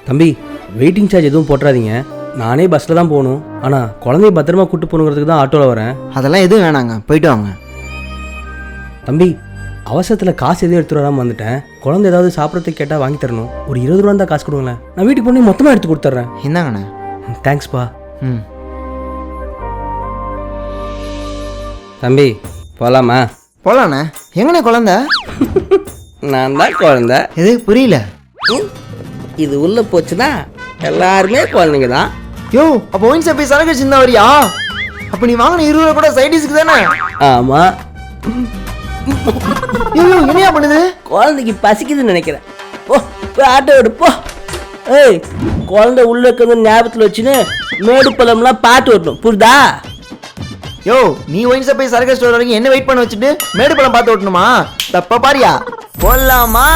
தம்பி waiting charge எதுவும் போட்டுறாதீங்க. நானே பஸ்ஸில் தான் போகணும். ஆனால் குழந்தைய பத்திரமா கூப்பிட்டு போகணுங்கிறதுக்கு தான் ஆட்டோவில் வரேன். அதெல்லாம் எதுவும் வேணாங்க, போயிட்டு வாங்க. தம்பி அவசரத்தில் காசு எதுவும் எடுத்துகிட்டு வராமல் வந்துட்டேன். குழந்தை ஏதாவது சாப்பிட்றதுக்கு கேட்டால் வாங்கி தரணும். ஒரு 20 ரூபா தான் காசு கொடுங்களேன். நான் வீட்டுக்கு போய் மொத்தமாக எடுத்து கொடுத்துட்றேன். என்னங்கண்ணே? தேங்க்ஸ்ப்பா. ம். தம்பி போகலாமா? போகலாண்ணே. எங்கண்ணே குழந்த? நான் தான் குழந்தை. எது புரியல? இது உள்ள போச்சுன்னா எல்லாருமே குழந்தைங்க தான். யோ, அப்போ ஒயின் ஷாப் போய் சரக்கு சின்ன வரியா? அப்போ நீ வாங்கின 20 ரூபா கூட சைடிஸ்க்கு தானே? ஆமாம். யோ என்னையா பண்ணுது? குழந்தைக்கு பசிக்குதுன்னு நினைக்கிறேன். போய் ஆட்டோ எடுப்போ. ஏய், குழந்தை உள்ள இருக்கிறது ஞாபகத்தில் வச்சுன்னு மேடு பழம்லாம் பாட்டு வரணும், புரியுதா? யோ, நீ ஒயின் ஷாப் போய் சரக்கு ஸ்டோர் வரைக்கும் என்ன வெயிட் பண்ண வச்சுட்டு மேடு பழம் பார்த்து ஓட்டணுமா? தப்பா பாரியா? போடலாமா?